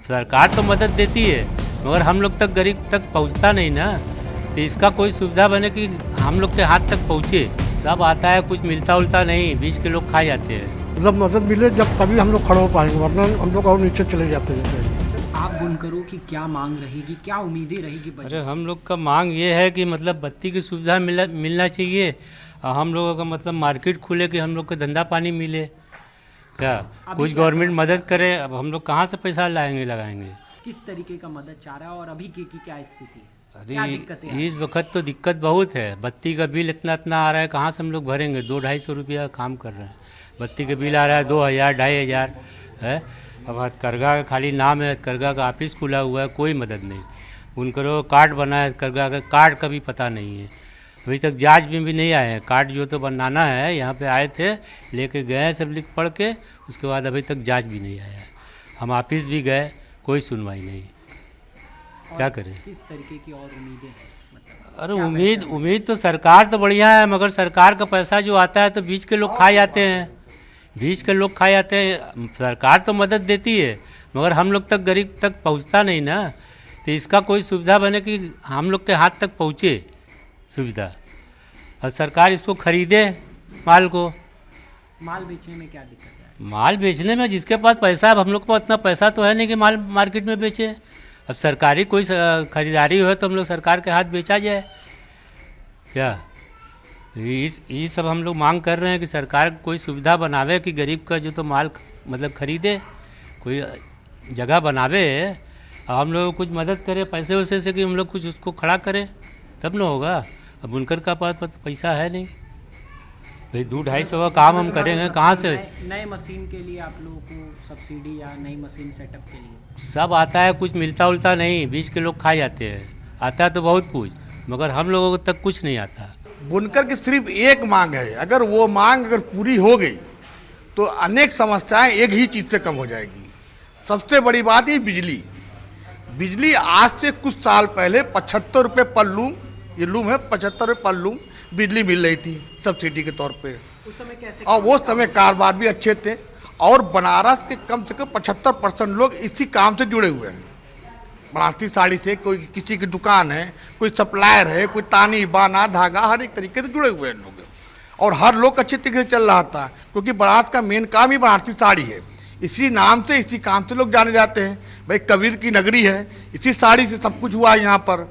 सरकार तो मदद देती है मगर हम लोग तक गरीब तक पहुंचता नहीं ना। तो इसका कोई सुविधा बने कि हम लोग के हाथ तक पहुंचे। सब आता है, कुछ मिलता उलता नहीं, बीच के लोग खा जाते हैं। मतलब मदद मिले जब तभी हम लोग खड़े हो पाएंगे, वरना हम लोग और नीचे चले जाते हैं। आप बुनकरों की क्या मांग रहेगी, क्या उम्मीदें रहेगी? अरे हम लोग का मांग ये है कि मतलब बत्ती की सुविधा मिलना चाहिए और हम लोगों का मतलब मार्केट खुले कि हम लोग को धंधा पानी मिले। क्या कुछ गवर्नमेंट मदद करे। अब हम लोग कहाँ से पैसा लगाएंगे। किस तरीके का मदद चाह रहा है और अभी की क्या स्थिति है? अरे इस वक्त तो दिक्कत बहुत है। बत्ती का बिल इतना आ रहा है, कहाँ से हम लोग भरेंगे। 200-250 रुपया काम कर रहे हैं, बत्ती का बिल आ रहा है 2000-2500 है। अब हथकरघा का खाली नाम है, हथकरघा का ऑफिस खुला हुआ है, कोई मदद नहीं। उनको कार्ड बना है, हथकरघा का कार्ड का भी पता नहीं है। अभी तक जांच में भी नहीं आए हैं। कार्ड जो तो बनाना है, यहाँ पे आए थे, लेके गए सब लिख पढ़ के, उसके बाद अभी तक जांच भी नहीं आया। हम ऑफिस भी गए, कोई सुनवाई नहीं। क्या करें। किस तरीके की और उम्मीदें हैं? अरे उम्मीद तो सरकार तो बढ़िया है, मगर सरकार का पैसा जो आता है तो बीच के लोग खा जाते हैं। सरकार तो मदद देती है मगर हम लोग तक गरीब तक पहुंचता नहीं ना। तो इसका कोई सुविधा बने कि हम लोग के हाथ तक पहुंचे सुविधा, और सरकार इसको खरीदे माल को। माल बेचने में क्या दिक्कत है? माल बेचने में जिसके पास पैसा है, हम लोग के पास इतना पैसा तो है नहीं कि माल मार्केट में बेचे। अब सरकारी कोई खरीदारी हो तो हम लोग सरकार के हाथ बेचा जाए। क्या ये सब हम लोग मांग कर रहे हैं कि सरकार कोई सुविधा बनावे कि गरीब का जो तो माल मतलब खरीदे, कोई जगह बनावे और हम लोग कुछ मदद करे पैसे वैसे से कि हम लोग कुछ उसको खड़ा करें, तब ना होगा। अब बुनकर का पास पैसा है नहीं भाई, 200-250 का काम हम करेंगे कहाँ से। नए मशीन के लिए आप लोगों को सब्सिडी या नई मशीन सेटअप के लिए सब आता है, कुछ मिलता उलता नहीं, बीच के लोग खा जाते हैं। आता है तो बहुत कुछ, मगर हम लोगों तक कुछ नहीं आता। बुनकर की सिर्फ एक मांग है, अगर वो मांग अगर पूरी हो गई तो अनेक समस्याएं एक ही चीज़ से कम हो जाएगी। सबसे बड़ी बात है बिजली आज से कुछ साल पहले 75 रुपये पर लूम, ये लूम है 75 रुपये पर लूम बिजली मिल रही थी सब्सिडी के तौर पे। उस समय कैसे? और वो समय कारोबार भी अच्छे थे और बनारस के कम से कम 75% लोग इसी काम से जुड़े हुए हैं। बनारसी साड़ी से कोई किसी की दुकान है, कोई सप्लायर है, कोई तानी बाना धागा, हर एक तरीके से जुड़े हुए हैं लोग। और हर लोग अच्छे तरीके से चल रहा था, क्योंकि बनारस का मेन काम ही बनारसी साड़ी है। इसी नाम से, इसी काम से लोग जाने जाते हैं। भाई कबीर की नगरी है, इसी साड़ी से सब कुछ हुआ यहाँ पर।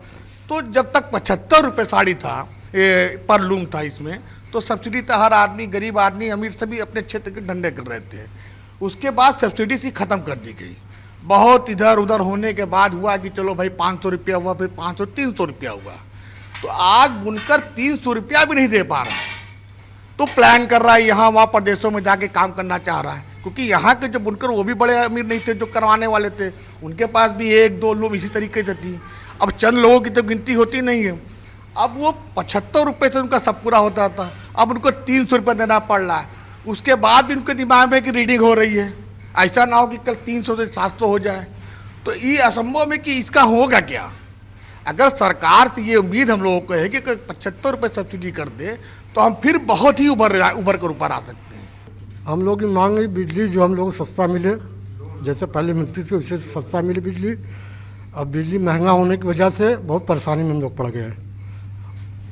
तो जब तक 75 रुपये साड़ी था, पर लूम था इसमें, तो सब्सिडी था, हर आदमी, गरीब आदमी, अमीर सभी अपने क्षेत्र के धंधे कर रहे थे। उसके बाद सब्सिडी सी ख़त्म कर दी गई। बहुत इधर उधर होने के बाद हुआ कि चलो भाई 500 रुपया हुआ, फिर 500-300 रुपया हुआ। तो आज बुनकर 300 रुपया भी नहीं दे पा रहा है, तो प्लान कर रहा है यहाँ वहाँ प्रदेशों में जाके काम करना चाह रहा है। क्योंकि यहाँ के जो बुनकर वो भी बड़े अमीर नहीं थे, जो करवाने वाले थे उनके पास भी 1-2 लोग इसी तरीके से थी। अब चंद लोगों की तो गिनती होती नहीं है। अब वो 75 रुपये से उनका सब पूरा होता था, अब उनको 300 रुपये देना पड़ रहा है। उसके बाद भी उनके दिमाग में कि रीडिंग हो रही है, ऐसा ना हो कि कल 300 से 700 हो जाए। तो ये असंभव है कि इसका होगा क्या। अगर सरकार से ये उम्मीद हम लोगों को है कि अगर 75 रुपये सब्सिडी कर दे तो हम फिर बहुत ही उभर कर ऊपर आ सकते हैं। हम लोग की मांग है बिजली जो हम लोग को सस्ता मिले, जैसे पहले मिलती थी वैसे सस्ता मिले बिजली। अब बिजली महंगा होने की वजह से बहुत परेशानी में हम लोग पड़ गए हैं।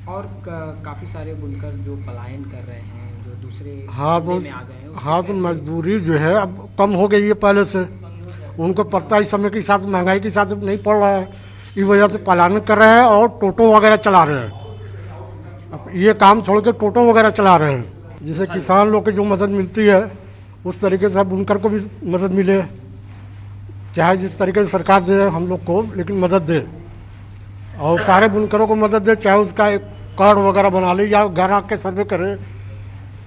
और काफ़ी सारे बुनकर जो पलायन कर रहे हैं, जो दूसरे में आ गए हैं। तो मजदूरी जो है अब कम हो गई है पहले से। उनको पड़ता है इस समय के साथ, महंगाई के साथ नहीं पड़ रहा है, इस वजह से पलायन कर रहे हैं और टोटो वगैरह चला रहे हैं। अब ये काम छोड़ के टोटो वगैरह चला रहे हैं। जैसे किसान लोग की जो मदद मिलती है उस तरीके से बुनकर को भी मदद मिले, चाहे जिस तरीके से सरकार दे हम लोग को, लेकिन मदद दे और सारे बुनकरों को मदद दे। चाहे उसका एक कार्ड वगैरह बना ले या घर आके सर्वे करे,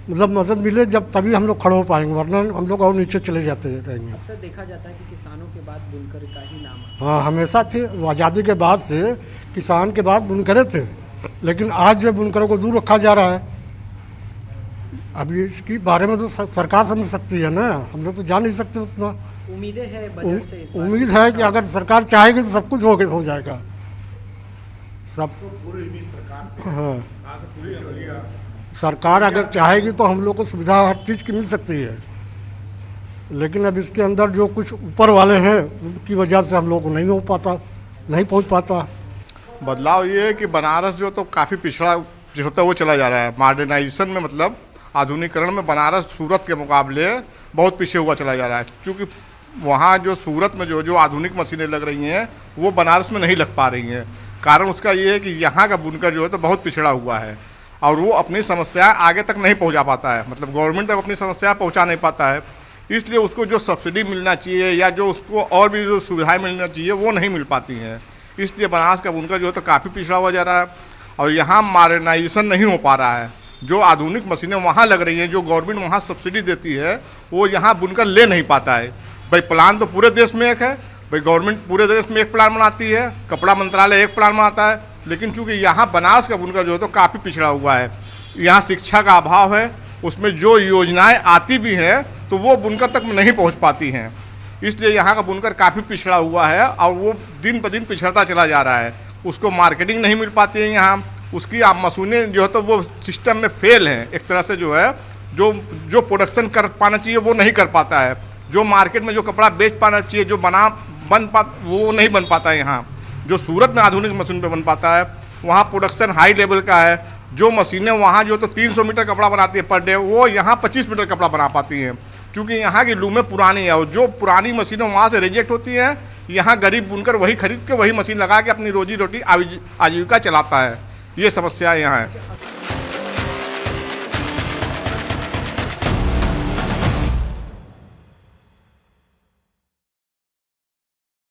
मतलब मदद मिले जब तभी हम लोग खड़े हो पाएंगे, वरना हम लोग और नीचे चले जाते रहेंगे। अक्सर देखा जाता है कि किसानों के बाद बुनकर का ही नाम है। हाँ, हमेशा थे। आज़ादी के बाद से किसान के बाद बुनकरे थे, लेकिन आज जो बुनकरों को दूर रखा जा रहा है। अभी इसके बारे में तो सरकार समझ सकती है ना, हम लोग तो जान नहीं सकते उतना। उम्मीदें है बजट से? उम्मीद है कि अगर सरकार चाहेगी तो सब कुछ हो जाएगा सब। हाँ, सरकार अगर चाहेगी तो हम लोग को सुविधा हर चीज़ की मिल सकती है। लेकिन अब इसके अंदर जो कुछ ऊपर वाले हैं उनकी वजह से हम लोग को नहीं हो पाता, नहीं पहुंच पाता। बदलाव ये है कि बनारस जो तो काफ़ी पिछड़ा जो होता है वो चला जा रहा है मॉडर्नाइजेशन में, मतलब आधुनिकरण में बनारस सूरत के मुकाबले बहुत पीछे हुआ चला जा रहा है। क्योंकि वहाँ जो सूरत में जो आधुनिक मशीनें लग रही हैं वो बनारस में नहीं लग पा रही हैं। कारण उसका ये है कि यहाँ का बुनकर जो है तो बहुत पिछड़ा हुआ है और वो अपनी समस्या आगे तक नहीं पहुँचा पाता है, मतलब गवर्नमेंट तक अपनी समस्या पहुँचा नहीं पाता है। इसलिए उसको जो सब्सिडी मिलना चाहिए या जो उसको और भी जो सुविधाएँ मिलना चाहिए वो नहीं मिल पाती हैं। इसलिए बनारस का बुनकर जो है तो काफ़ी पिछड़ा हुआ जा रहा है और यहाँ मॉडर्नाइजेशन नहीं हो पा रहा है। जो आधुनिक मशीनें वहाँ लग रही हैं, जो गवर्नमेंट वहाँ सब्सिडी देती है, वो यहाँ बुनकर ले नहीं पाता है। भाई प्लान तो पूरे देश में एक है, भाई गवर्नमेंट पूरे देश में एक प्लान बनाती है, कपड़ा मंत्रालय एक प्लान बनाता है, लेकिन चूंकि यहाँ बनारस का बुनकर जो है तो काफ़ी पिछड़ा हुआ है। यहाँ शिक्षा का अभाव है, उसमें जो योजनाएँ आती भी हैं तो वो बुनकर तक नहीं पहुँच पाती हैं। इसलिए यहाँ का बुनकर काफ़ी पिछड़ा हुआ है और वो दिन ब दिन पिछड़ता चला जा रहा है। उसको मार्केटिंग नहीं मिल पाती है यहाँ, उसकी आप मशीनें जो है तो वो सिस्टम में फेल हैं एक तरह से। जो है जो प्रोडक्शन कर पाना चाहिए वो नहीं कर पाता है, जो मार्केट में जो कपड़ा बेच पाना चाहिए, जो वो नहीं बन पाता है यहाँ। जो सूरत में आधुनिक मशीन पे बन पाता है वहाँ प्रोडक्शन हाई लेवल का है। जो मशीनें वहाँ जो तो 300 मीटर कपड़ा बनाती है पर डे, वो यहाँ 25 मीटर कपड़ा बना पाती हैं, क्योंकि यहाँ की लूमें पुरानी है और जो पुरानी मशीनें वहाँ से रिजेक्ट होती हैं, यहाँ गरीब बुनकर वही खरीद के वही मशीन लगा के अपनी रोजी रोटी आजीविका चलाता है। ये समस्या यहाँ है।